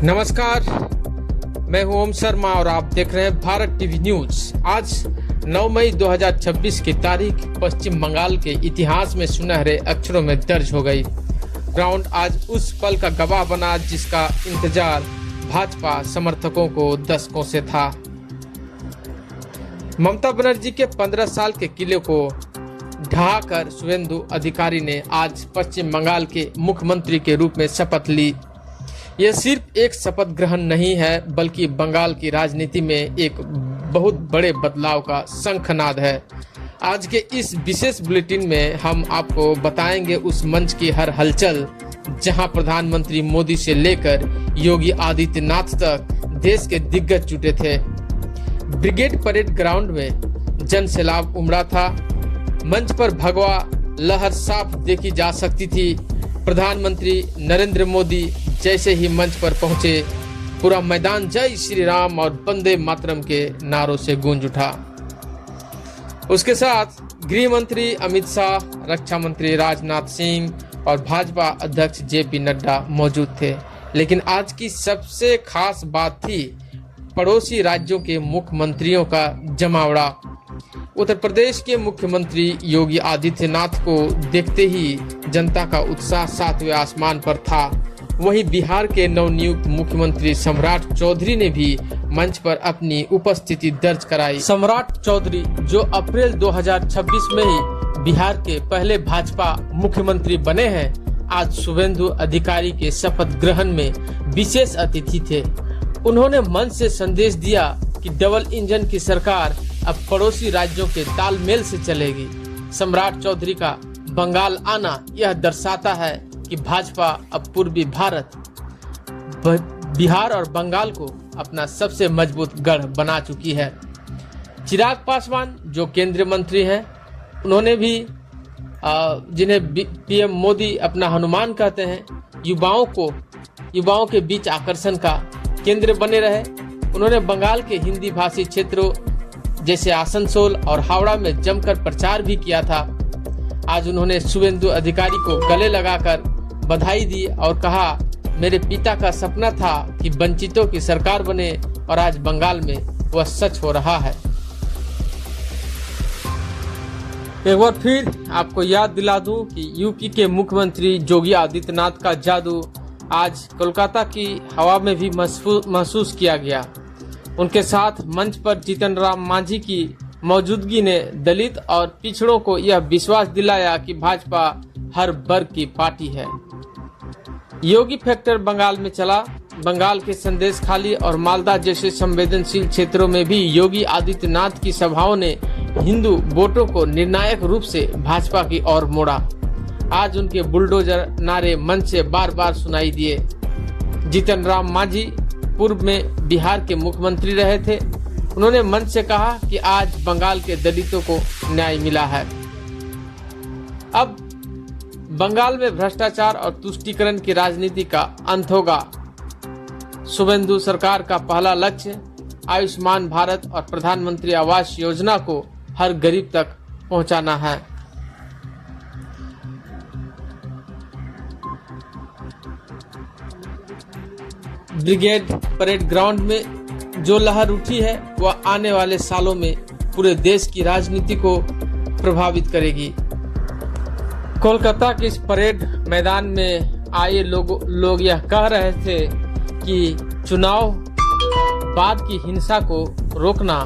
नमस्कार, मैं हूं ओम शर्मा और आप देख रहे हैं भारत टीवी न्यूज। आज 9 मई 2026 की तारीख पश्चिम बंगाल के इतिहास में सुनहरे अक्षरों में दर्ज हो गई। ग्राउंड आज उस पल का गवाह बना जिसका इंतजार भाजपा समर्थकों को दशकों से था। ममता बनर्जी के 15 साल के किले को ढहाकर शुभेंदु अधिकारी ने आज पश्चिम बंगाल के मुख्यमंत्री के रूप में शपथ ली। यह सिर्फ एक शपथ ग्रहण नहीं है, बल्कि बंगाल की राजनीति में एक बहुत बड़े बदलाव का शंखनाद है। आज के इस विशेष बुलेटिन में हम आपको बताएंगे उस मंच की हर हलचल जहां प्रधानमंत्री मोदी से लेकर योगी आदित्यनाथ तक देश के दिग्गज जुटे थे। ब्रिगेड परेड ग्राउंड में जन सैलाब उमड़ा था। मंच पर भगवा लहर साफ देखी जा सकती थी। प्रधानमंत्री नरेंद्र मोदी जैसे ही मंच पर पहुंचे, पूरा मैदान जय श्री राम और वंदे मातरम के नारों से गूंज उठा। उसके साथ गृह मंत्री अमित शाह, रक्षा मंत्री राजनाथ सिंह और भाजपा अध्यक्ष जेपी नड्डा मौजूद थे। लेकिन आज की सबसे खास बात थी पड़ोसी राज्यों के मुख्यमंत्रियों का जमावड़ा। उत्तर प्रदेश के मुख्यमंत्री योगी आदित्यनाथ को देखते ही जनता का उत्साह सातवें आसमान पर था। वहीं बिहार के नवनियुक्त मुख्यमंत्री सम्राट चौधरी ने भी मंच पर अपनी उपस्थिति दर्ज कराई। सम्राट चौधरी, जो अप्रैल 2026 में ही बिहार के पहले भाजपा मुख्यमंत्री बने हैं, आज शुभेंदु अधिकारी के शपथ ग्रहण में विशेष अतिथि थे। उन्होंने मंच से संदेश दिया कि डबल इंजन की सरकार अब पड़ोसी राज्यों के तालमेल से चलेगी। सम्राट चौधरी का बंगाल आना यह दर्शाता है कि भाजपा अब पूर्वी भारत, बिहार और बंगाल को अपना सबसे मजबूत गढ़ बना चुकी है। चिराग पासवान, जो केंद्रीय मंत्री हैं, उन्होंने भी जिन्हें पीएम मोदी अपना हनुमान कहते हैं, युवाओं के बीच आकर्षण का केंद्र बने रहे। उन्होंने बंगाल के हिंदी भाषी क्षेत्रों जैसे आसनसोल और हावड़ा में जमकर प्रचार भी किया था। आज उन्होंने शुभेंदु अधिकारी को गले लगाकर बधाई दी और कहा, मेरे पिता का सपना था कि वंचितों की सरकार बने और आज बंगाल में वह सच हो रहा है। एक बार फिर आपको याद दिला दूं कि यूपी के मुख्यमंत्री योगी आदित्यनाथ का जादू आज कोलकाता की हवा में भी महसूस किया गया। उनके साथ मंच पर जीतन राम मांझी की मौजूदगी ने दलित और पिछड़ों को यह विश्वास दिलाया कि भाजपा हर वर्ग की पार्टी है। योगी फैक्टर बंगाल में चला। बंगाल के संदेश खाली और मालदा जैसे संवेदनशील क्षेत्रों में भी योगी आदित्यनाथ की सभाओं ने हिंदू वोटों को निर्णायक रूप से भाजपा की ओर मोड़ा। आज उनके बुलडोजर नारे मंच से बार बार सुनाई दिए। जीतन राम मांझी पूर्व में बिहार के मुख्यमंत्री रहे थे। उन्होंने मंच से कहा कि आज बंगाल के दलितों को न्याय मिला है। अब बंगाल में भ्रष्टाचार और तुष्टीकरण की राजनीति का अंत होगा। शुभेंदु सरकार का पहला लक्ष्य आयुष्मान भारत और प्रधानमंत्री आवास योजना को हर गरीब तक पहुंचाना है। ब्रिगेड परेड ग्राउंड में जो लहर उठी है वह आने वाले सालों में पूरे देश की राजनीति को प्रभावित करेगी। कोलकाता के इस परेड मैदान में आए लोग यह कह रहे थे कि चुनाव बाद की हिंसा को रोकना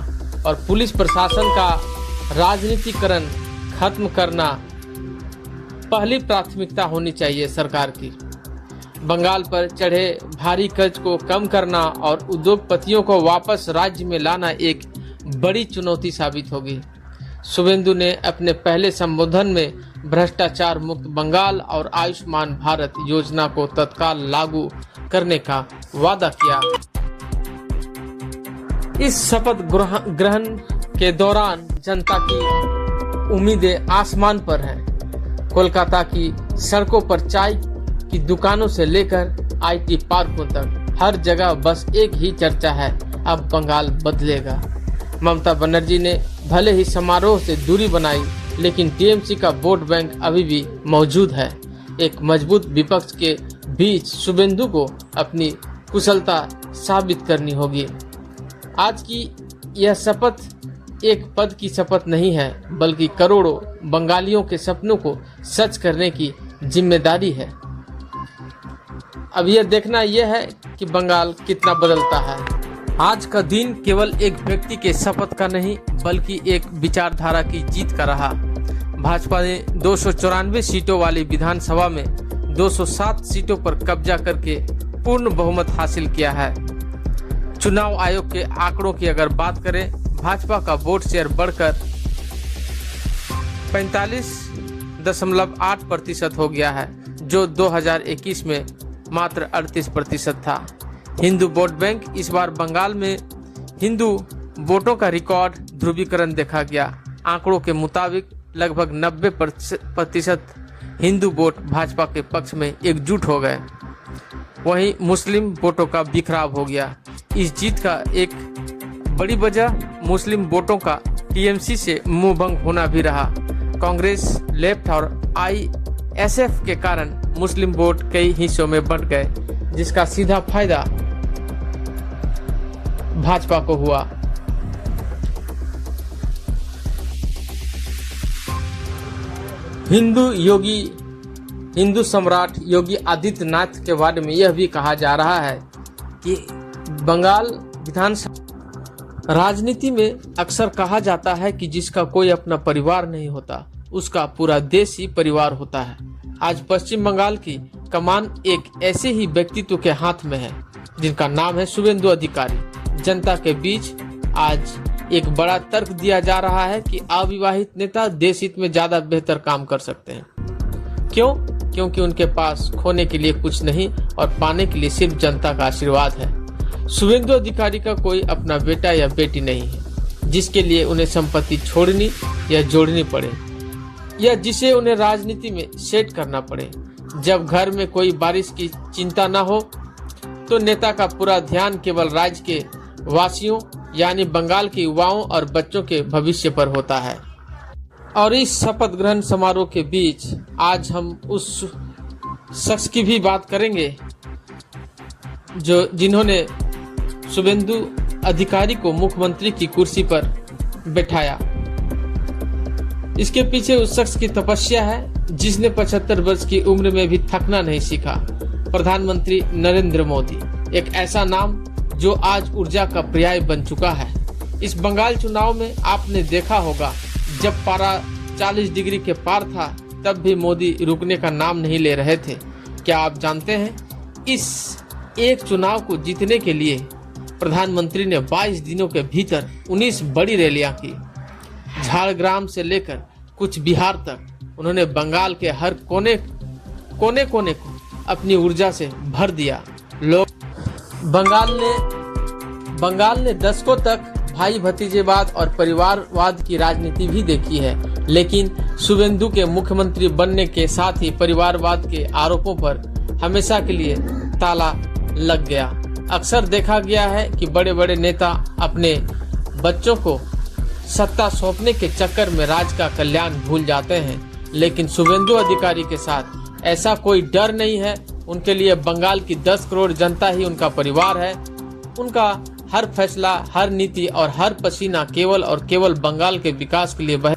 और पुलिस प्रशासन का राजनीतिकरण खत्म करना पहली प्राथमिकता होनी चाहिए सरकार की। बंगाल पर चढ़े भारी कर्ज को कम करना और उद्योगपतियों को वापस राज्य में लाना एक बड़ी चुनौती साबित होगी। शुभेंदु ने अपने पहले संबोधन में भ्रष्टाचार मुक्त बंगाल और आयुष्मान भारत योजना को तत्काल लागू करने का वादा किया। इस शपथ ग्रहण के दौरान जनता की उम्मीदें आसमान पर हैं। कोलकाता की सड़कों पर चाय की दुकानों से लेकर आईटी पार्कों तक हर जगह बस एक ही चर्चा है, अब बंगाल बदलेगा। ममता बनर्जी ने भले ही समारोह से दूरी बनाई, लेकिन टीएमसी का वोट बैंक अभी भी मौजूद है। एक मजबूत विपक्ष के बीच शुभेंदु को अपनी कुशलता साबित करनी होगी। आज की यह शपथ एक पद की शपथ नहीं है, बल्कि करोड़ों बंगालियों के सपनों को सच करने की जिम्मेदारी है। अब यह देखना यह है कि बंगाल कितना बदलता है। आज का दिन केवल एक व्यक्ति के शपथ का नहीं, बल्कि एक विचारधारा की जीत का रहा। भाजपा ने 294 सीटों वाली विधानसभा में 207 सीटों पर कब्जा करके पूर्ण बहुमत हासिल किया है। चुनाव आयोग के आंकड़ों की अगर बात करें, भाजपा का वोट शेयर बढ़कर 45.8% हो गया है, जो 2021 में मात्र 38% था। हिंदू वोट बैंक इस बार बंगाल में हिंदू वोटों का रिकॉर्ड ध्रुवीकरण देखा गया। आंकड़ों के मुताबिक लगभग 90% हिंदू वोट भाजपा के पक्ष में एकजुट हो गए। वहीं मुस्लिम वोटों का बिखराव हो गया। इस जीत का एक बड़ी वजह मुस्लिम वोटों का टीएमसी से मुंहभंग होना भी रहा। कांग्रेस, लेफ्ट और आईएसएफ के कारण मुस्लिम वोट कई हिस्सों में बंट गए, जिसका सीधा फायदा भाजपा को हुआ। हिंदू सम्राट योगी आदित्यनाथ के बारे में यह भी कहा जा रहा है कि बंगाल विधानसभा राजनीति में अक्सर कहा जाता है कि जिसका कोई अपना परिवार नहीं होता, उसका पूरा देश ही परिवार होता है। आज पश्चिम बंगाल की कमान एक ऐसे ही व्यक्तित्व के हाथ में है, जिनका नाम है शुवेंदु अधिकारी। जनता के बीच आज एक बड़ा तर्क दिया जा रहा है कि अविवाहित नेता देश हित में ज्यादा बेहतर काम कर सकते हैं। क्यों? क्योंकि उनके पास खोने के लिए कुछ नहीं और पाने के लिए सिर्फ जनता का आशीर्वाद है। शुवेंदु अधिकारी का कोई अपना बेटा या बेटी नहीं है, जिसके लिए उन्हें संपत्ति छोड़नी या जोड़नी पड़े, या जिसे उन्हें राजनीति में सेट करना पड़े। जब घर में कोई बारिश की चिंता न हो, तो नेता का पूरा ध्यान केवल राज्य के वासियों यानी बंगाल के युवाओं और बच्चों के भविष्य पर होता है। और इस शपथ ग्रहण समारोह के बीच आज हम उस शख्स की भी बात करेंगे जिन्होंने शुवेंदु अधिकारी को मुख्यमंत्री की कुर्सी पर बैठाया। इसके पीछे उस शख्स की तपस्या है, जिसने 75 वर्ष की उम्र में भी थकना नहीं सीखा। प्रधानमंत्री नरेंद्र मोदी, एक ऐसा नाम जो आज ऊर्जा का पर्याय बन चुका है। इस बंगाल चुनाव में आपने देखा होगा, जब पारा 40 डिग्री के पार था, तब भी मोदी रुकने का नाम नहीं ले रहे थे। क्या आप जानते हैं, इस एक चुनाव को जीतने के लिए प्रधानमंत्री ने 22 दिनों के भीतर 19 बड़ी रैलियां की। झारग्राम से लेकर कुछ बिहार तक उन्होंने बंगाल के हर कोने को अपनी ऊर्जा से भर दिया। लोग बंगाल ने दशकों तक भाई भतीजेवाद और परिवारवाद की राजनीति भी देखी है, लेकिन शुवेंदु के मुख्यमंत्री बनने के साथ ही परिवारवाद के आरोपों पर हमेशा के लिए ताला लग गया। अक्सर देखा गया है कि बड़े बड़े नेता अपने बच्चों को सत्ता सौंपने के चक्कर में राज्य का कल्याण भूल जाते हैं, लेकिन शुवेंदु अधिकारी के साथ ऐसा कोई डर नहीं है। उनके लिए बंगाल की 10 करोड़ जनता ही उनका परिवार है। उनका हर फैसला, हर नीति और हर पसीना केवल और केवल बंगाल के विकास के लिए बहे।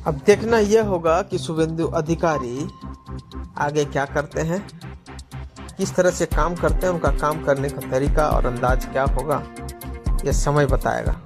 अब देखना यह होगा कि शुवेंदु अधिकारी आगे क्या करते हैं, किस तरह से काम करते हैं, उनका काम करने का तरीका और अंदाज क्या होगा, यह समय बताएगा।